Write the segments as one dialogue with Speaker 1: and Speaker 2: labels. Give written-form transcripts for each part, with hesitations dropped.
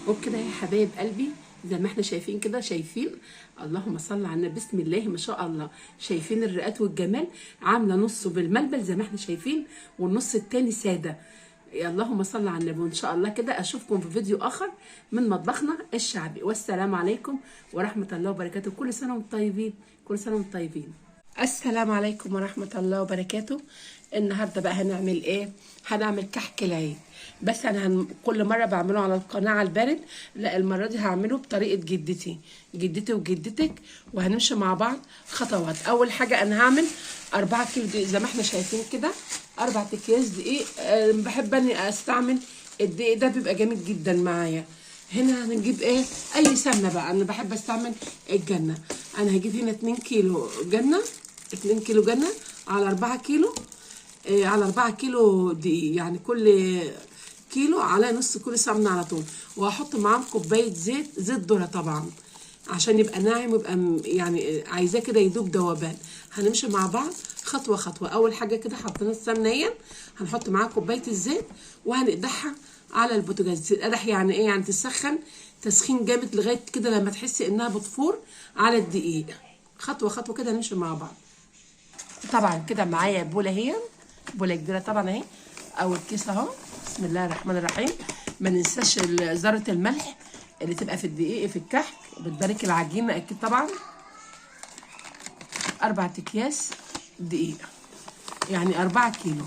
Speaker 1: وبكده يا حبايب قلبي زي ما احنا شايفين كده، شايفين اللهم صل على النبي، بسم الله ما شاء الله. شايفين الرقات والجمال، عامله نصه بالملبل زي ما احنا شايفين والنص التاني ساده. يا اللهم صل على النبي. وان شاء الله كده اشوفكم في فيديو اخر من مطبخنا الشعبي، والسلام عليكم ورحمه الله وبركاته. كل سنه وانتم طيبين، كل سنه وانتم طيبين. السلام عليكم ورحمه الله وبركاته. النهارده بقى هنعمل ايه؟ هنعمل كحك العيد، بس انا كل مره بعمله على القناه على البارد، لا المره دي هعمله بطريقه جدتي وجدتك، وهنمشي مع بعض خطوات. اول حاجه انا هعمل 4 كيلو دقيق زي ما احنا شايفين كده، 4 اكياس دقيق. بحب اني استعمل الدقيق ده، بيبقى جامد جدا معايا. هنا هنجيب ايه؟ اي سمنه بقى، انا بحب استعمل الجنه. انا هجيب هنا 2 كيلو جنه، 2 كيلو جنه على 4 كيلو، على 4 كيلو دقيق، يعني كل كيلو على نص كيلو سمنه على طول. وهحط معاهم كوبايه زيت ذره طبعا عشان يبقى ناعم، ويبقى يعني عايزاه كده يدوب دوبان. هنمشي مع بعض خطوه خطوه. اول حاجه كده حطينا السمنه اهي، هنحط معاها كوبايه الزيت وهنقدحها على البوتاجاز. تتقدح يعني ايه؟ يعني تسخن تسخين جامد لغايه كده لما تحسي انها بتفور على الدقيق. خطوه خطوه كده نمشي مع بعض. طبعا كده معايا بوله اهي، بوله كبيره طبعا اهي، او الكيس اهو. بسم الله الرحمن الرحيم. ما ننساش ذره الملح اللي تبقى في الدقيق في الكحك، بتبارك العجينه اكيد طبعا. 4 اكياس دقيق يعني 4 كيلو.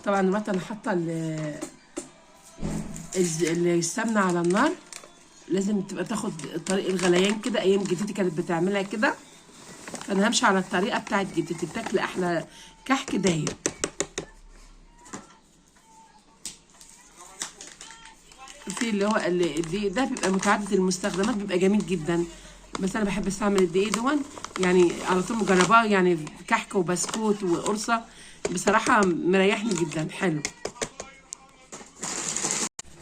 Speaker 1: طبعا دلوقتي انا حاطه السمنه على النار، لازم تبقى تاخد طريق الغليان كده. ايام جدتي كانت بتعملها كده، فانا همشي على الطريقه بتاعت جدتي. بتاكل احلى كحك دايب. في اللي هو الدقيق ده بيبقى متعدد المستخدمات، بيبقى جميل جدا، بس انا بحب استعمل الدقيق دون يعني على طول مجرباه، يعني كحك وبسكوت وقرصه، بصراحه مريحني جدا، حلو.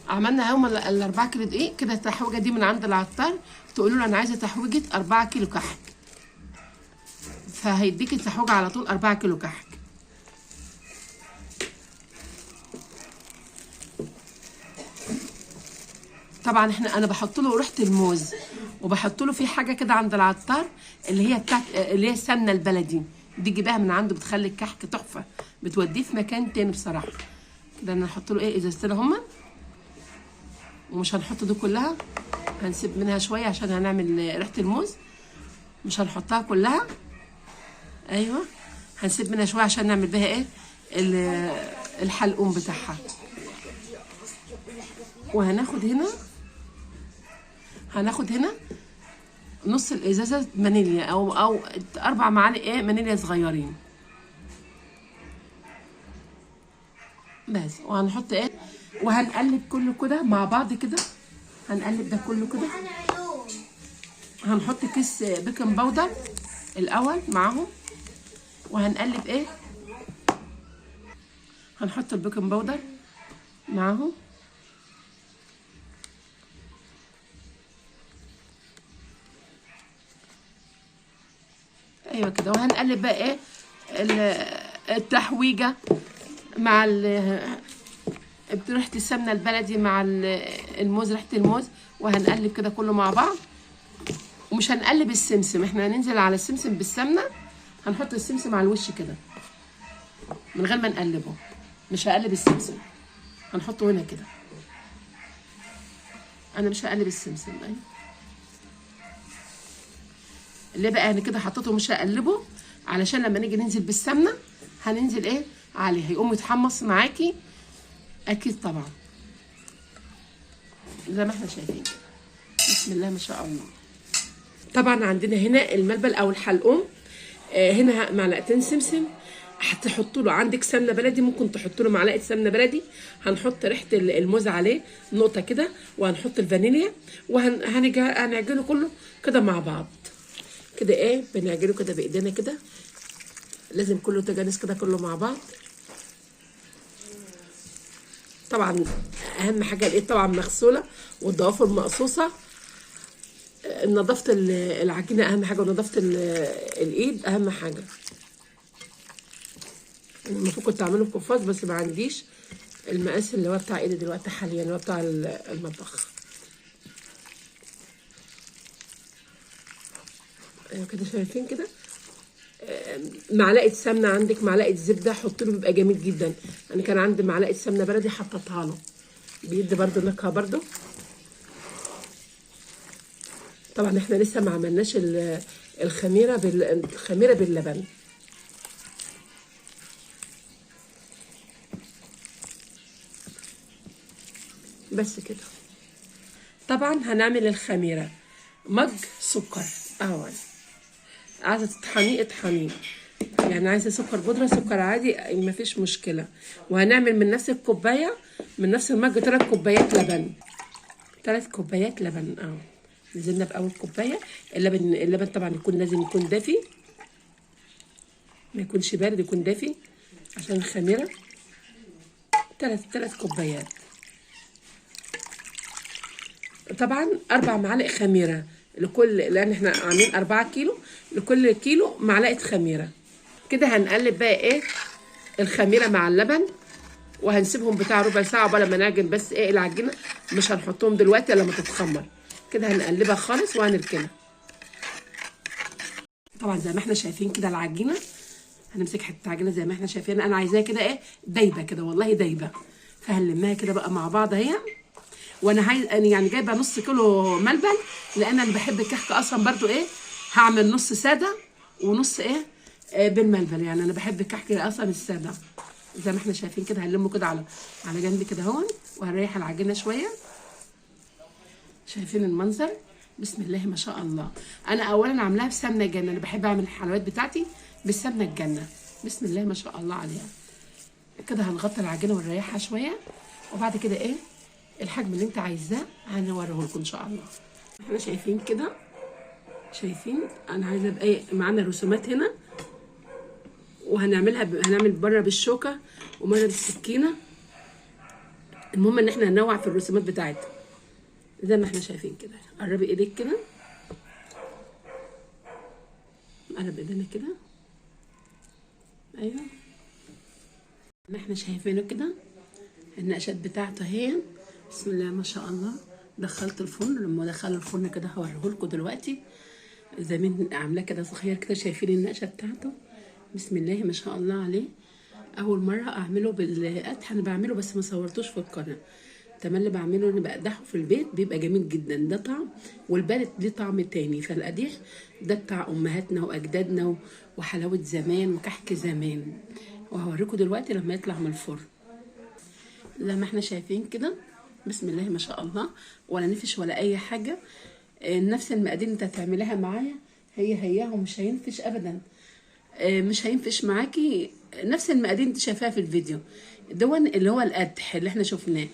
Speaker 1: عملنا اهو ال4 كيلو دقيق كده. التحويجه دي من عند العطار، تقولوا له انا عايزه تحويجه 4 كيلو كحك، فهيديكي التحويجه على طول 4 كيلو كحك. طبعا انا بحط له ريحه الموز، وبحط له في حاجه كده عند العطار اللي هي بتاعت اللي هي السمنه البلدي دي، جيبها من عنده بتخلي الكحك تحفه، بتوديه في مكان تاني بصراحه. كده انا هحط له ايه؟ ازازتين هما، ومش هنحط دي كلها، هنسيب منها شويه عشان هنعمل ريحه الموز، مش هنحطها كلها. ايوه هنسيب منها شويه عشان نعمل بيها ايه؟ الحلقوم بتاعها. وهناخد هنا نص الازازه فانيليا، او 4 معالق ايه فانيليا صغيرين بس. وهنحط ايه؟ وهنقلب كله كده مع بعض كده، هنقلب ده كله كده. هنحط كيس بيكنج باودر الاول معاهم، وهنقلب ايه؟ هنحط البيكنج باودر معاهم، ايوه كده. وهنقلب بقى ايه؟ التحويجه مع ريحه السمنه البلدي مع الموز، ريحه الموز. وهنقلب كده كله مع بعض. ومش هنقلب السمسم، احنا هننزل على السمسم بالسمنه، هنحط السمسم على الوش كده من غير ما نقلبه. مش هقلب السمسم، هنحطه هنا كده. انا مش هقلب السمسم. ايوه اللي بقى انا كده حطيته مش هقلبه، علشان لما نيجي ننزل بالسمنه هننزل ايه عليه، هيقوم يتحمص معاكي اكيد طبعا زي ما احنا شايفين. بسم الله ما شاء الله. طبعا عندنا هنا الملبل او الحلقوم، هنا معلقتين سمسم. هتحطوا له عندك سمنه بلدي، ممكن تحطوا له معلقه سمنه بلدي. هنحط ريحه الموز عليه نقطه كده، وهنحط الفانيليا، وهنعجنه كله كده مع بعض كده. ايه بنعجنه كده بايدينا كده، لازم كله تجانس كده كله مع بعض. طبعا اهم حاجه الايد طبعا مغسوله، والضوافر مقصوصه. نظافه العجينه اهم حاجه، ونظافه الايد اهم حاجه. المفروض كنت اعمله بقفاز بس ما عنديش، المقاس اللي هو بتاع ايدي دلوقتي حاليا، اللي هو بتاع المطبخ. ايوه كده شايفين كده. معلقه سمنه عندك، معلقه زبده حط له بيبقى جميل جدا. انا كان عندي معلقه سمنه بلدي حطيتها له، بيدي برده نكهه برده. طبعا احنا لسه ما عملناش الخميره باللبن. بس كده. طبعا هنعمل الخميره مج سكر اهو، عايزه تطحنيه اطحنيه، يعني عايزه سكر بودره سكر عادي مفيش مشكله. وهنعمل من نفس الكوبايه، من نفس المج 3 كوبايات لبن. 3 كوبايات لبن اهو. نزلنا باول كوبايه. اللبن طبعا لازم يكون دافي، ما يكونش بارد، يكون دافي عشان الخميره. 3 كوبايات. طبعا 4 معالق خميره لكل، لان احنا عاملين 4 كيلو، لكل كيلو معلقه خميره. كده هنقلب بقى ايه الخميره مع اللبن، وهنسيبهم بتاع ربع ساعه قبل ما نعجن بس ايه العجينه، مش هنحطهم دلوقتي لما تتخمر. كده هنقلبها خالص وهنركنها. طبعا زي ما احنا شايفين كده العجينه، هنمسك حته عجينه زي ما احنا شايفين، انا عايزاها كده ايه دايبه كده، والله دايبه. فهنلمها كده بقى مع بعض اهي. وانا انا يعني جايبه نص كيلو ملبن، لان انا بحب الكحك اصلا برضو ايه، هعمل نص ساده ونص ايه بالملبن. يعني انا بحب الكحك اصلا الساده. زي ما احنا شايفين كده هنلمه كده على جنب كده اهو، وهنريح العجينه شويه. شايفين المنظر؟ بسم الله ما شاء الله. انا اولا عاملاها بسمنه الجنه، انا بحب اعمل الحلويات بتاعتي بالسمنه الجنه. بسم الله ما شاء الله عليها. كده هنغطي العجينه ونريحها شويه، وبعد كده ايه الحجم اللي انت عايزاه هنوريه لكم ان شاء الله. احنا شايفين كده، شايفين انا عايزه ابقى ايه معانا رسومات هنا، وهنعملها هنعمل بره بالشوكه ومره بالسكينه. المهم ان احنا هننوع في الرسومات بتاعتها زي ما احنا شايفين كده. قربي ايديك كده، نقرب ايدينا كده. ايوه ما احنا شايفينه كده النقشات بتاعته اهي. بسم الله ما شاء الله. دخلت الفرن، لما ادخله الفرن كده هوريهولكوا دلوقتي. زي ما عاملاه كده صغير كده، شايفين النقشه بتاعته؟ بسم الله ما شاء الله عليه. اول مره اعمله بالقدح، انا بعمله بس ما صورتوش في القناه. تملي بعمله انا بقدحه في البيت، بيبقى جميل جدا. ده طعم، والبارد ليه طعم تاني. فالقديح ده بتاع امهاتنا واجدادنا وحلاوه زمان وكحك زمان. وهوريكم دلوقتي لما يطلع من الفرن. زي ما احنا شايفين كده بسم الله ما شاء الله، ولا نفش ولا اي حاجه. نفس المقادير انت هتعمليها معايا هياها، ومش هينفش ابدا. مش هينفش معاكي. نفس المقادير انت شايفاها في الفيديو دون، اللي هو القدح اللي احنا شفناه.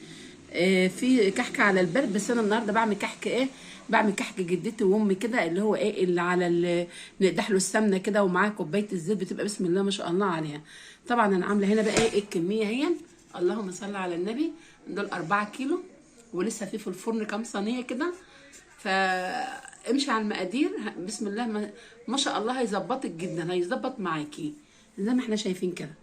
Speaker 1: في كحك على البرد، بس انا النهارده بعمل كحك ايه، بعمل كحك جدتي وامي كده، اللي هو ايه اللي على نقدح له السمنه كده ومعاه كوبايه الزيت، بتبقى بسم الله ما شاء الله عليها. طبعا انا عامله هنا بقى ايه الكميه اهي. اللهم صل على النبي. دول 4 كيلو، ولسه في الفرن كام صينيه كده. فامشي على المقادير بسم الله ما شاء الله، هيظبطك جدا، هيظبط معاكي زي ما احنا شايفين كده.